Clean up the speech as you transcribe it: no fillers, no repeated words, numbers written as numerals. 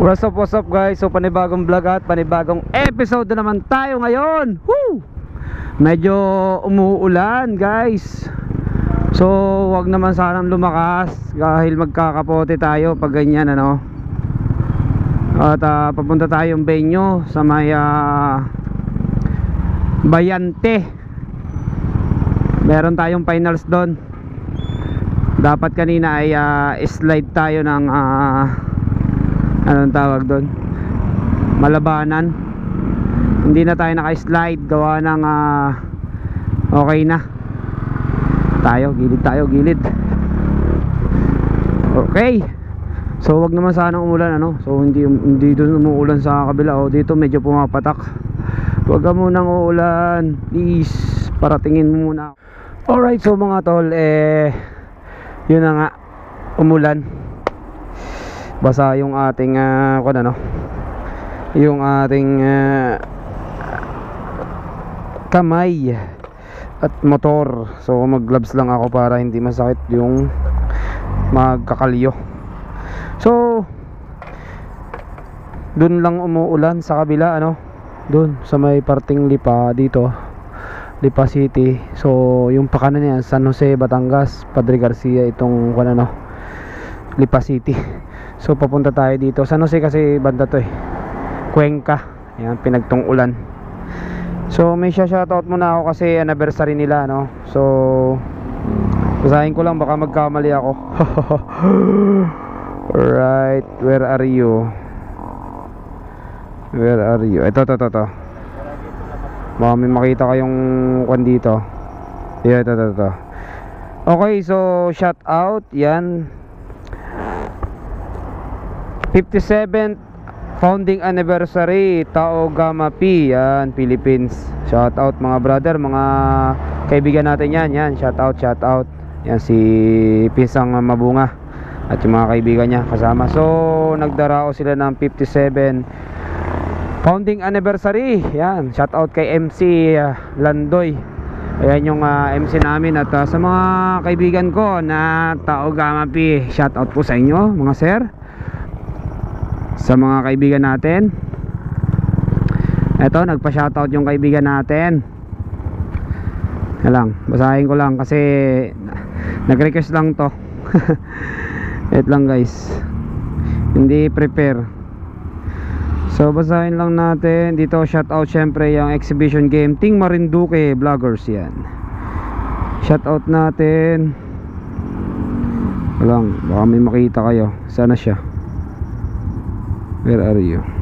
What's up guys? So panibagong vlog at panibagong episode na naman tayo ngayon. Woo! Medyo umuulan guys. So wag naman sanang lumakas dahil magkakapote tayo pag ganyan ano. At papunta tayong venue sa may Bayante. Meron tayong finals doon. Dapat kanina ay slide tayo ng anong tawag doon, malabanan. Hindi na tayo naka-slide gawa ng okay na tayo, gilid. Okay, so wag naman sana umulan ano. So hindi doon umuulan sa kabila. Dito medyo pumapatak. Wag ka munang uulan please, paratingin mo muna. Alright, so mga tol, yun na nga, umulan. Basa yung ating yung ating kamay at motor. So mag gloves lang ako para hindi masakit yung magkakalyo. So dun lang umuulan sa kabila ano, dun sa may parting Lipa, dito Lipa City. So yung pakanan niya San Jose, Batangas, Padre Garcia, itong Lipa City. So papunta tayo dito San Jose kasi banda to Cuenca. Ayan, pinagtong ulan. So may shoutout muna ako kasi anniversary nila no. So basahin ko lang baka magkamali ako. Alright, where are you? Ito. Baka may makita kayong kwan dito. Yeah, ito. Okay, so shout out yan, 57th founding anniversary Tao Gamma Pi, yan, Philippines. Shout out mga brother, mga kaibigan natin yan. Shout out. Yan si Pisang Mabunga at yung mga kaibigan niya kasama. So nagdarao sila ng 57 founding anniversary. Yan, shout out kay MC Landoy. Ayan yung MC namin. At sa mga kaibigan ko na Tao Gamma Pi, shout out po sa inyo mga sir. Sa mga kaibigan natin, eto, nagpa-shoutout yung kaibigan natin. Lang, basahin ko lang kasi nag-request lang to. Wait lang guys, hindi prepare. So basahin lang natin dito. Shoutout syempre yung exhibition game Team Marinduque Vloggers, yan. Shoutout natin. Lang, baka may makita kayo. Sana siya. Where are you?